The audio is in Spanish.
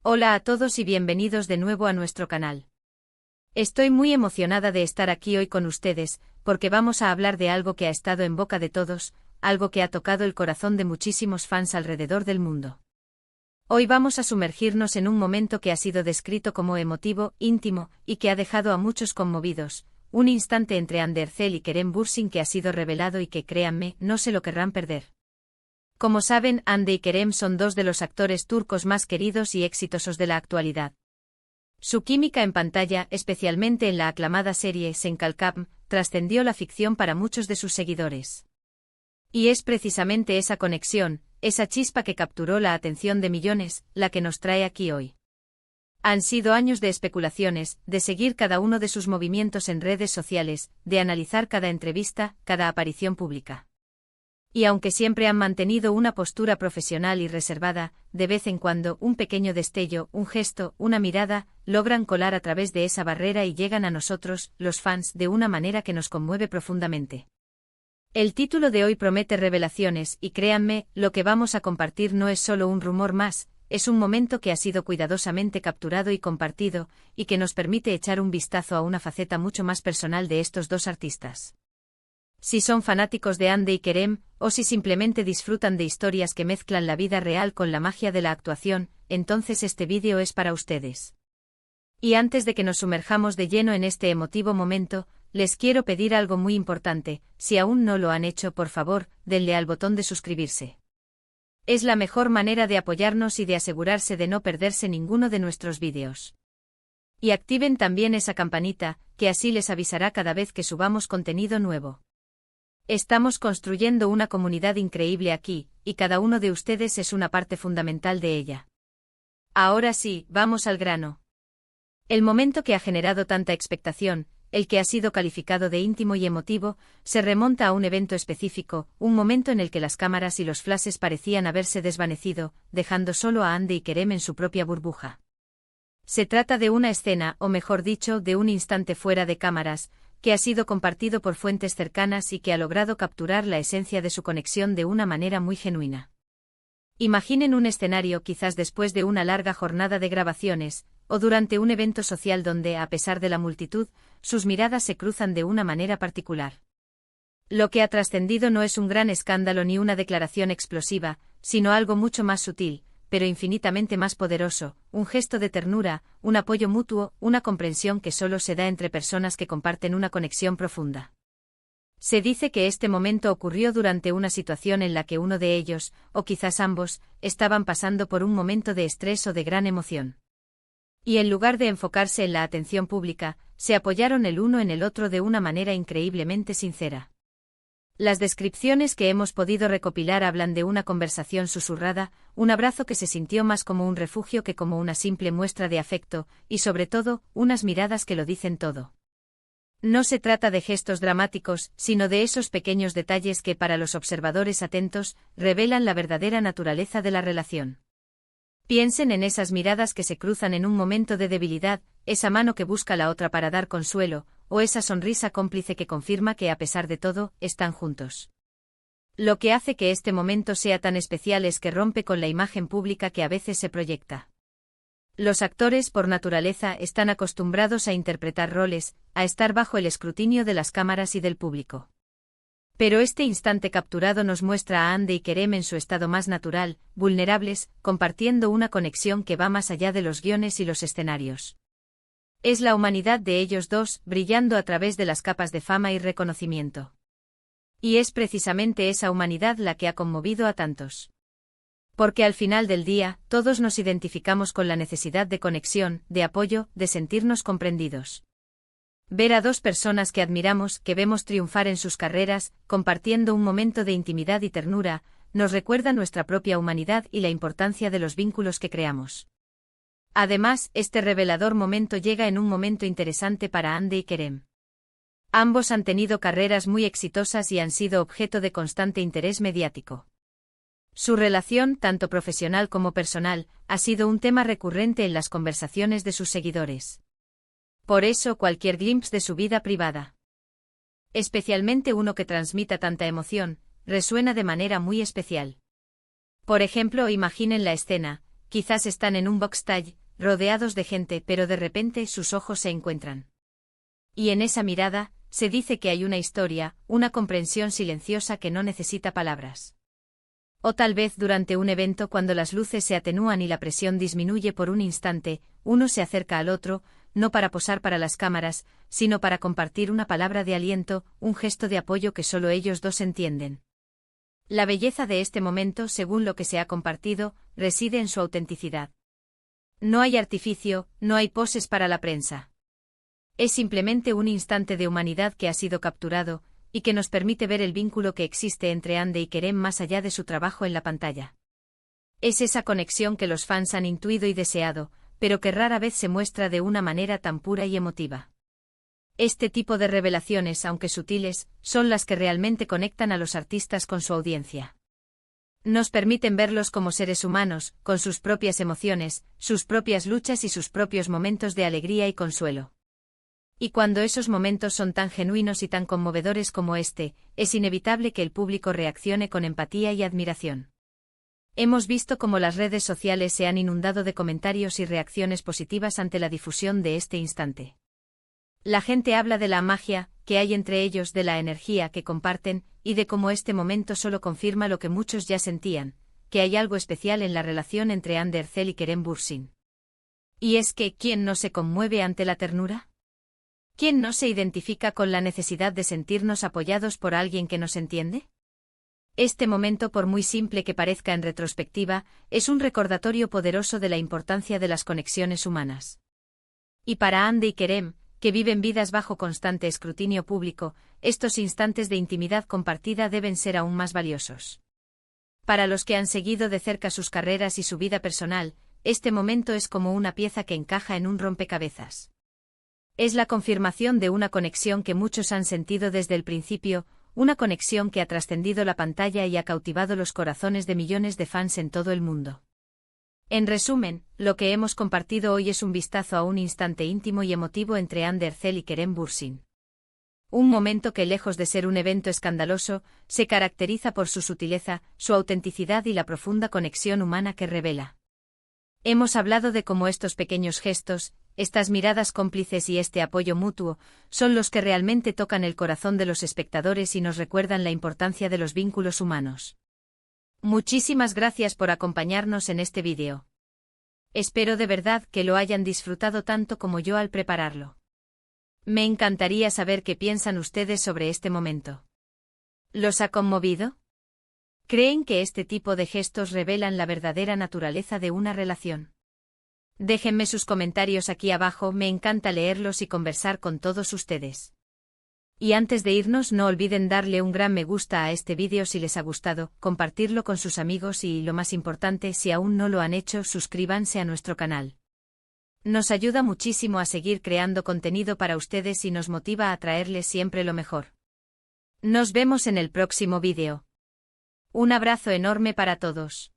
Hola a todos y bienvenidos de nuevo a nuestro canal. Estoy muy emocionada de estar aquí hoy con ustedes, porque vamos a hablar de algo que ha estado en boca de todos, algo que ha tocado el corazón de muchísimos fans alrededor del mundo. Hoy vamos a sumergirnos en un momento que ha sido descrito como emotivo, íntimo, y que ha dejado a muchos conmovidos, un instante entre Hande Erçel y Kerem Bürsin que ha sido revelado y que, créanme, no se lo querrán perder. Como saben, Hande y Kerem son dos de los actores turcos más queridos y exitosos de la actualidad. Su química en pantalla, especialmente en la aclamada serie Senkalkam, trascendió la ficción para muchos de sus seguidores. Y es precisamente esa conexión, esa chispa que capturó la atención de millones, la que nos trae aquí hoy. Han sido años de especulaciones, de seguir cada uno de sus movimientos en redes sociales, de analizar cada entrevista, cada aparición pública. Y aunque siempre han mantenido una postura profesional y reservada, de vez en cuando un pequeño destello, un gesto, una mirada, logran colar a través de esa barrera y llegan a nosotros, los fans, de una manera que nos conmueve profundamente. El título de hoy promete revelaciones y créanme, lo que vamos a compartir no es solo un rumor más, es un momento que ha sido cuidadosamente capturado y compartido, y que nos permite echar un vistazo a una faceta mucho más personal de estos dos artistas. Si son fanáticos de Hande y Kerem, o si simplemente disfrutan de historias que mezclan la vida real con la magia de la actuación, entonces este vídeo es para ustedes. Y antes de que nos sumerjamos de lleno en este emotivo momento, les quiero pedir algo muy importante: si aún no lo han hecho, por favor, denle al botón de suscribirse. Es la mejor manera de apoyarnos y de asegurarse de no perderse ninguno de nuestros vídeos. Y activen también esa campanita, que así les avisará cada vez que subamos contenido nuevo. Estamos construyendo una comunidad increíble aquí, y cada uno de ustedes es una parte fundamental de ella. Ahora sí, vamos al grano. El momento que ha generado tanta expectación, el que ha sido calificado de íntimo y emotivo, se remonta a un evento específico, un momento en el que las cámaras y los flashes parecían haberse desvanecido, dejando solo a Hande y Kerem en su propia burbuja. Se trata de una escena, o mejor dicho, de un instante fuera de cámaras, que ha sido compartido por fuentes cercanas y que ha logrado capturar la esencia de su conexión de una manera muy genuina. Imaginen un escenario quizás después de una larga jornada de grabaciones, o durante un evento social donde, a pesar de la multitud, sus miradas se cruzan de una manera particular. Lo que ha trascendido no es un gran escándalo ni una declaración explosiva, sino algo mucho más sutil, pero infinitamente más poderoso, un gesto de ternura, un apoyo mutuo, una comprensión que solo se da entre personas que comparten una conexión profunda. Se dice que este momento ocurrió durante una situación en la que uno de ellos, o quizás ambos, estaban pasando por un momento de estrés o de gran emoción. Y en lugar de enfocarse en la atención pública, se apoyaron el uno en el otro de una manera increíblemente sincera. Las descripciones que hemos podido recopilar hablan de una conversación susurrada, un abrazo que se sintió más como un refugio que como una simple muestra de afecto, y sobre todo, unas miradas que lo dicen todo. No se trata de gestos dramáticos, sino de esos pequeños detalles que para los observadores atentos, revelan la verdadera naturaleza de la relación. Piensen en esas miradas que se cruzan en un momento de debilidad, esa mano que busca la otra para dar consuelo, o esa sonrisa cómplice que confirma que a pesar de todo, están juntos. Lo que hace que este momento sea tan especial es que rompe con la imagen pública que a veces se proyecta. Los actores, por naturaleza, están acostumbrados a interpretar roles, a estar bajo el escrutinio de las cámaras y del público. Pero este instante capturado nos muestra a Hande y Kerem en su estado más natural, vulnerables, compartiendo una conexión que va más allá de los guiones y los escenarios. Es la humanidad de ellos dos, brillando a través de las capas de fama y reconocimiento. Y es precisamente esa humanidad la que ha conmovido a tantos. Porque al final del día, todos nos identificamos con la necesidad de conexión, de apoyo, de sentirnos comprendidos. Ver a dos personas que admiramos, que vemos triunfar en sus carreras, compartiendo un momento de intimidad y ternura, nos recuerda nuestra propia humanidad y la importancia de los vínculos que creamos. Además, este revelador momento llega en un momento interesante para Hande y Kerem. Ambos han tenido carreras muy exitosas y han sido objeto de constante interés mediático. Su relación, tanto profesional como personal, ha sido un tema recurrente en las conversaciones de sus seguidores. Por eso cualquier glimpse de su vida privada, especialmente uno que transmita tanta emoción, resuena de manera muy especial. Por ejemplo, imaginen la escena: quizás están en un backstage, rodeados de gente, pero de repente sus ojos se encuentran. Y en esa mirada, se dice que hay una historia, una comprensión silenciosa que no necesita palabras. O tal vez durante un evento cuando las luces se atenúan y la presión disminuye por un instante, uno se acerca al otro, no para posar para las cámaras, sino para compartir una palabra de aliento, un gesto de apoyo que solo ellos dos entienden. La belleza de este momento, según lo que se ha compartido, reside en su autenticidad. No hay artificio, no hay poses para la prensa. Es simplemente un instante de humanidad que ha sido capturado, y que nos permite ver el vínculo que existe entre Ande y Kerem más allá de su trabajo en la pantalla. Es esa conexión que los fans han intuido y deseado, pero que rara vez se muestra de una manera tan pura y emotiva. Este tipo de revelaciones, aunque sutiles, son las que realmente conectan a los artistas con su audiencia. Nos permiten verlos como seres humanos, con sus propias emociones, sus propias luchas y sus propios momentos de alegría y consuelo. Y cuando esos momentos son tan genuinos y tan conmovedores como este, es inevitable que el público reaccione con empatía y admiración. Hemos visto cómo las redes sociales se han inundado de comentarios y reacciones positivas ante la difusión de este instante. La gente habla de la magia que hay entre ellos, de la energía que comparten, y de cómo este momento solo confirma lo que muchos ya sentían, que hay algo especial en la relación entre Hande Erçel y Kerem Bürsin. Y es que, ¿quién no se conmueve ante la ternura? ¿Quién no se identifica con la necesidad de sentirnos apoyados por alguien que nos entiende? Este momento, por muy simple que parezca en retrospectiva, es un recordatorio poderoso de la importancia de las conexiones humanas. Y para Hande y Kerem, que viven vidas bajo constante escrutinio público, estos instantes de intimidad compartida deben ser aún más valiosos. Para los que han seguido de cerca sus carreras y su vida personal, este momento es como una pieza que encaja en un rompecabezas. Es la confirmación de una conexión que muchos han sentido desde el principio, una conexión que ha trascendido la pantalla y ha cautivado los corazones de millones de fans en todo el mundo. En resumen, lo que hemos compartido hoy es un vistazo a un instante íntimo y emotivo entre Hande Erçel y Kerem Bürsin. Un momento que, lejos de ser un evento escandaloso, se caracteriza por su sutileza, su autenticidad y la profunda conexión humana que revela. Hemos hablado de cómo estos pequeños gestos, estas miradas cómplices y este apoyo mutuo, son los que realmente tocan el corazón de los espectadores y nos recuerdan la importancia de los vínculos humanos. Muchísimas gracias por acompañarnos en este vídeo. Espero de verdad que lo hayan disfrutado tanto como yo al prepararlo. Me encantaría saber qué piensan ustedes sobre este momento. ¿Los ha conmovido? ¿Creen que este tipo de gestos revelan la verdadera naturaleza de una relación? Déjenme sus comentarios aquí abajo, me encanta leerlos y conversar con todos ustedes. Y antes de irnos, no olviden darle un gran me gusta a este vídeo si les ha gustado, compartirlo con sus amigos y, lo más importante, si aún no lo han hecho, suscríbanse a nuestro canal. Nos ayuda muchísimo a seguir creando contenido para ustedes y nos motiva a traerles siempre lo mejor. Nos vemos en el próximo vídeo. Un abrazo enorme para todos.